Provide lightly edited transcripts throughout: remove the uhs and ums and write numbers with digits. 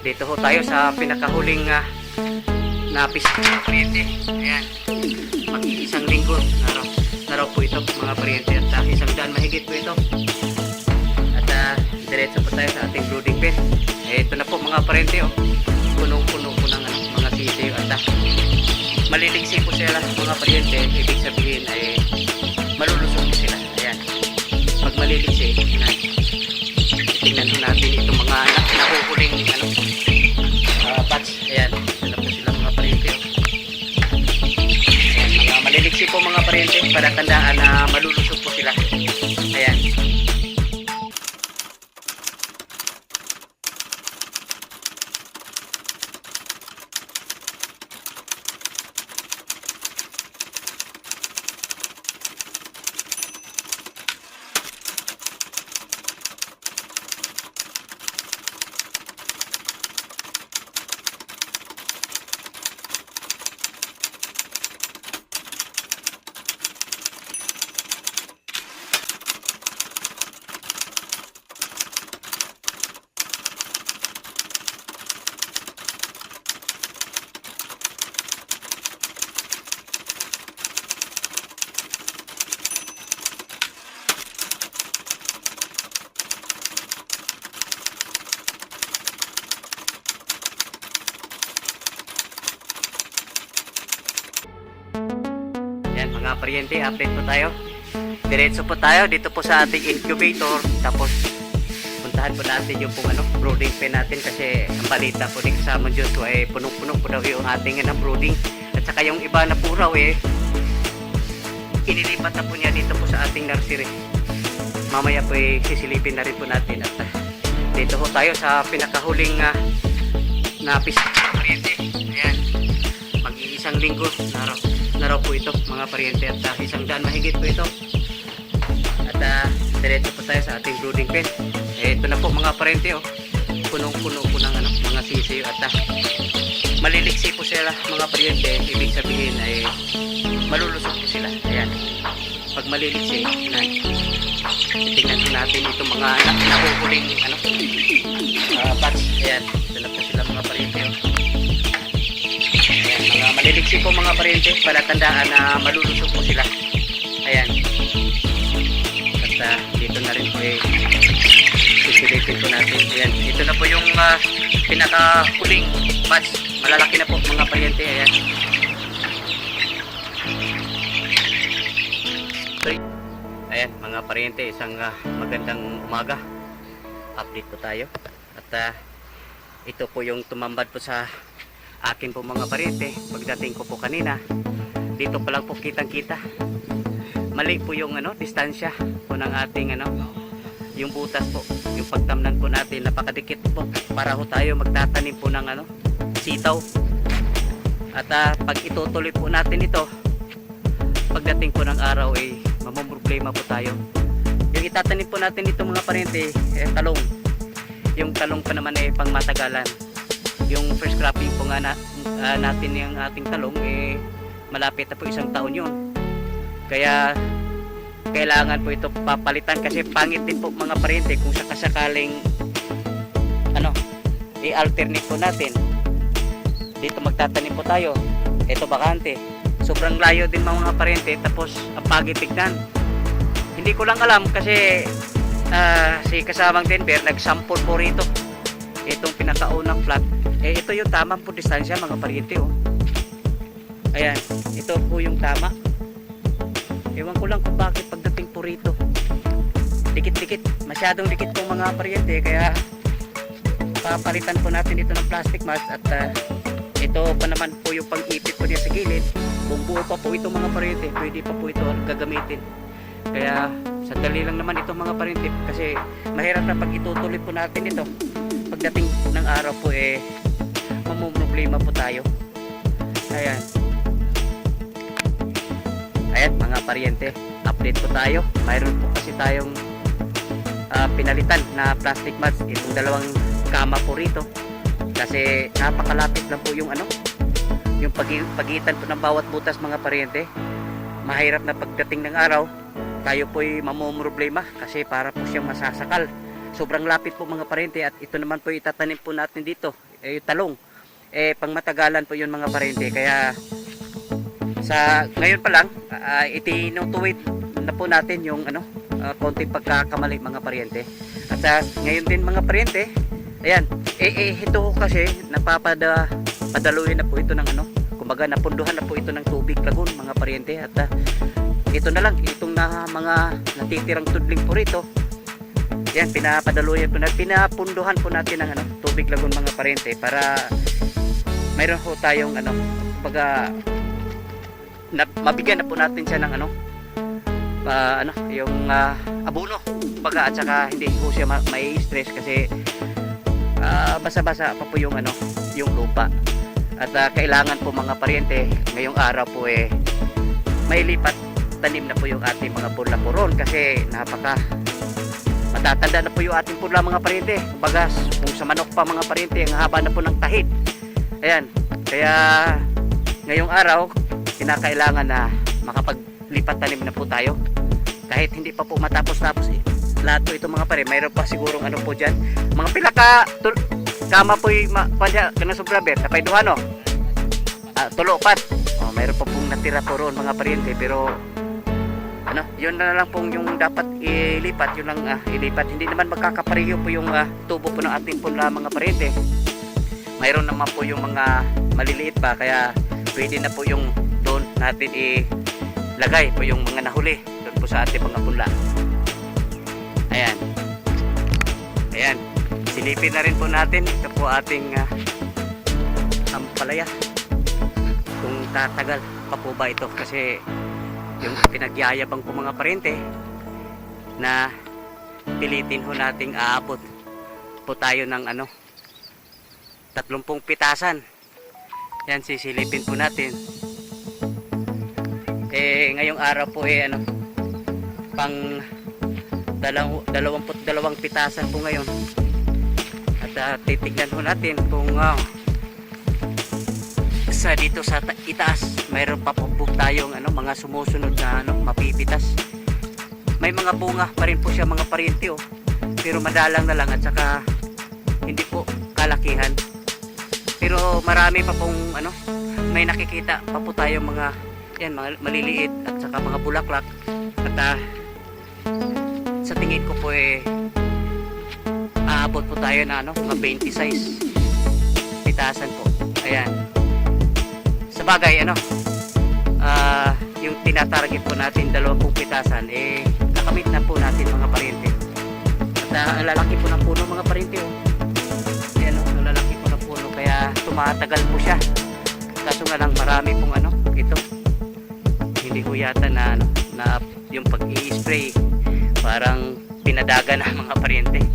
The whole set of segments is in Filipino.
Dito ho tayo sa pinakahuling napis ng kuryente. Ayan, mag-iisang linggo na raw po ito mga kuryente, at isang daan mahigit po ito. At diretso po tayo sa ating brooding pen. Ito na po mga kuryente, oh. Punong-puno po ng mga sisiyo, at maliligsi po sila mga kuryente. Ibig sabihin ay malulusog po sila. Ayan, pag maliligsi, tingnan po natin itong mga nakukuling batch. Ayan, ito po sila mga parente. Ayan, mga maliliksi po mga parente, para tandaan na malulusog po sila. Ayan. Ayan mga paryente, update po tayo. Diretso po tayo dito po sa ating incubator. Tapos puntahan po natin yung pong brooding pen natin, kasi ang balita po ni kasama Joshua punong-puno po daw yung ating brooding. At saka yung iba na po raw inilipat na po niya dito po sa ating nursery. Mamaya po sisilipin na rin po natin. At dito po tayo sa pinakahuling napis ng paryente. Ayan, mag-iisang linggo na raw po ito mga paryente, at isang daan mahigit po ito. At diretso po tayo sa ating brooding pen. Ito na po mga paryente, oh. Punong-puno po ng mga sisiyo, at maliliksi po sila mga paryente. Ibig sabihin ay malulusog po sila. Ayan, pag maliliksi, tingnan po natin itong mga nakukuling batch. Ayan, ito na po sila mga paryente, oh. Ayan, mga maliliksi po mga paryente, para tandaan na malulusog po sila. Ayan, at dito na rin po sisilipin po natin. Ayan, ito na po yung pinakahuling batch. Malalaki na po mga paryente. Ayan, ayan mga paryente, isang magandang umaga. Update po tayo. At ito po yung tumambad po sa akin po mga paryente. Pagdating ko po kanina, dito pa lang po kitang kita. Mali po yung distansya po ng ating yung butas po, yung pagtamnan po natin, napakadikit po, para ho tayo magtatanim po ng sitaw. At pag itutuloy po natin ito, pagdating po ng araw mamumroblema po tayo. Yung itatanim po natin ito mga paryente, talong. Yung talong pa naman pang matagalan. Yung first cropping po nga natin yung ating talong, malapit na po isang taon yun. Kaya kailangan po ito papalitan, kasi pangit din po mga paryente kung sakasakaling i-alternate po natin. Dito magtatanim po tayo, ito bakante, sobrang layo din mga paryente, tapos ang pagit tignan. Hindi ko lang alam, kasi si kasamang Denver nagsample po rito itong pinakaunang flat. Ito yung tamang po distansya mga paryente, oh. Ayan, ito po yung tama. Ewan ko lang kung bakit pagdating po rito, dikit-dikit, masyadong dikit po mga paryente. Kaya papalitan po natin ito ng plastic mask. At ito pa naman po yung pang-ipit po niya sa gilid. Kung buo pa po ito mga paryente, pwede pa po ito gagamitin. Kaya sandali lang naman ito mga paryente, kasi mahirap na pag itutuloy po natin ito, pagdating ng araw po mamumroblema po tayo. Ayan, ayan mga paryente, update po tayo. Mayroon po kasi tayong pinalitan na plastic mask, itong dalawang kama po rito, kasi napakalapit lang po yung yung pagitan po ng bawat butas mga paryente. Mahirap na pagdating ng araw tayo po'y mamumroblema, kasi para po siyang masasakal sobrang lapit po mga parente, at ito naman po itatanim po natin dito, talong. Pangmatagalan po yun mga parente, kaya sa ngayon pa lang itinutuwid na po natin yung konting pagkakamali mga parente. At ngayon din mga parente, ayan, ito kasi padaluin na po ito ng kumbaga napunduhan na po ito ng tubig lagun mga parente. At ito na lang, itong mga natitirang tudling po rito, yan, pinapadaluyan po natin, pinapunduhan po natin ng tubig lagun mga parente, para mayroon po tayong kumbaga mabigyan na po natin siya ng yung abono kumbaga, at saka hindi po siya may stress kasi basa-basa pa po yung yung lupa. At kailangan po mga parente ngayong araw po may lipat tanim na po yung ating mga pula puron, kasi matatanda na po yung ating pula mga parente. Kumbaga kung sa manok pa mga parente, ang haba na po ng tahid. Ayan, kaya ngayong araw kinakailangan na makapaglipat tanim na po tayo, kahit hindi pa po matapos-tapos lahat po ito mga parente. Mayroon pa sigurong po dyan mga pilaka kama po kana sobrabet napay duha tulopat. Mayroon pa pong natira po roon mga parente, pero yun na lang pong yung dapat ilipat, yun lang ilipat. Hindi naman magkakapareho po yung tubo po ng ating pula mga parente. Mayroon naman po yung mga maliliit pa, kaya pwede na po yung doon natin ilagay po yung mga nahuli doon po sa ating mga pula. Ayan, ayan, silipin na rin po natin. Ito po ating ampalaya, kung tatagal pa po ba ito, kasi yung pinagyayabang po mga parente na pilitin ho nating aabot po tayo ng 30 pitasan. Yan, sisilipin po natin. Ngayong araw po pang 22 pitasan po ngayon. At titignan po natin kung dito sa itaas mayroon pa po tayong mga sumusunod na mapipitas. May mga bunga pa rin po siya mga parente, pero madalang na lang, at saka hindi po kalakihan. Pero marami pa pong may nakikita pa po tayong mga maliliit at saka mga bulaklak. At sa tingin ko po aabot po tayo na mga 20 size pitasan po. Ayan. Sa bagay yung tinatarget po natin 20 pitasan, nakamit na po natin mga parente. At ang lalaki po ng puno mga parente, ayan, ang lalaki po ng puno, kaya tumatagal po siya. Kaso nga lang marami pong ito, hindi ko yata na yung pag-i-spray parang pinadaga na mga parente.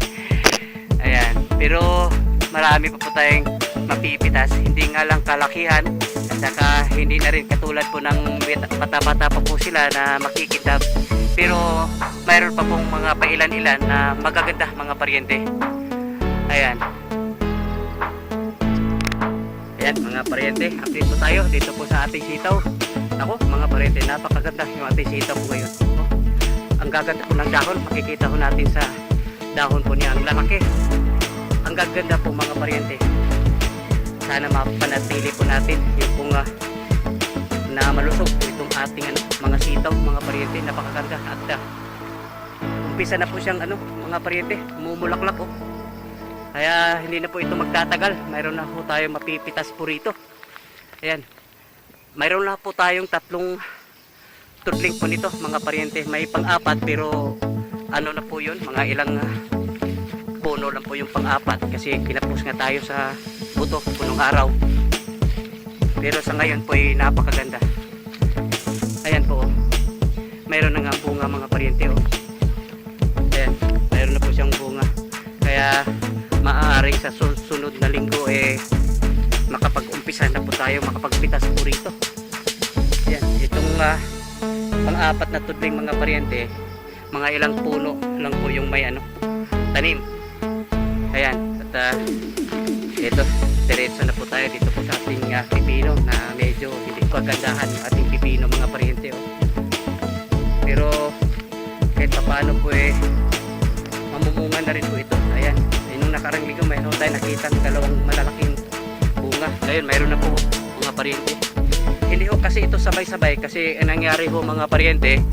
Ayan, pero marami pa po tayong mapipitas, hindi nga lang kalakihan, at saka hindi na rin katulad po ng bata-bata pa po sila na makikitab, pero mayroon pa pong mga pailan-ilan na magaganda mga parente. Ayan, ayan mga parente, update po tayo dito po sa ating sitaw. Ako mga parente, napakaganda yung ating sitaw po ngayon. Ang gaganda po ng dahon, makikita ko natin sa dahon po niya, ang lalaki. Ang gaganda po mga parente. Sana mapanatili po natin yung pong na malusog itong ating mga sitaw mga parente. Napakaganda. At umpisa na po siyang mga parente, mumulaklak kaya hindi na po ito magtatagal. Mayroon na po tayong mapipitas po rito. Ayan, mayroon na po tayong 3 tudling po nito mga parente. May pang-apat, pero na po yun, mga ilang puno lang po yung pang-apat, kasi kinapos nga tayo sa buto punong araw. Pero sa ngayon po napakaganda. Ayan po, mayroon na nga bunga mga parente. Ayan, mayroon na po siyang bunga, kaya maaaring sa sunod na linggo makapag-umpisa na po tayo, makapagpitas po rito. Ayan, itong pang-apat na tudling mga parente, mga ilang puno lang po yung may tanim. Ayan, at ito, diretso na po tayo dito po sa ating pipino, na medyo hindi ko kagandahan yung ating pipino mga parente. Pero kahit pa paano po mamumunga na rin po ito. Ayan, nung nakarang linggo mayroon tayo nakita ng dalawang malalaking bunga. Ngayon mayroon na po mga paryente. Hindi ho kasi ito sabay-sabay kasi ang nangyari ho mga paryente,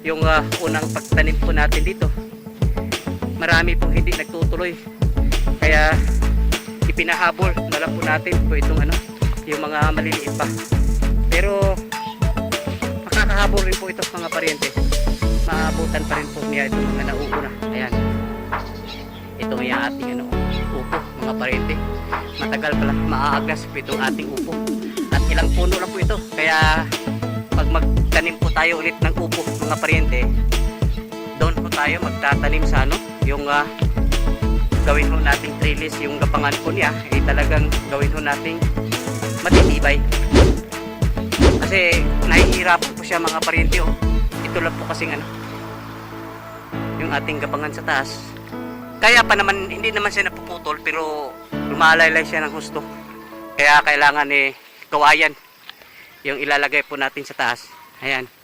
yung unang pagtanim po natin dito, marami pong hindi nagtutuloy. Kaya ipinahabol na lang po natin po itong yung mga maliliit pa. Pero makakahabol rin po ito mga paryente. Maabutan pa rin po niya itong mga nauuna. Ayan. Ito yung ating upo mga paryente. Matagal pala maaagas po itong ating upo. At ilang puno lang po ito. Kaya pag magtanim po tayo ulit ng upo mga paryente, doon po tayo magtatanim sa yung gawin ho nating trellis, yung gapangan po niya ay talagang gawin ho nating matitibay. Kasi nahihirapan po siya mga paryente. Ito lang po kasing yung ating gapangan sa taas. Kaya pa naman, hindi naman siya napuputol pero lumalaylay siya ng husto. Kaya kailangan kawayan yung ilalagay po natin sa taas. Ayan.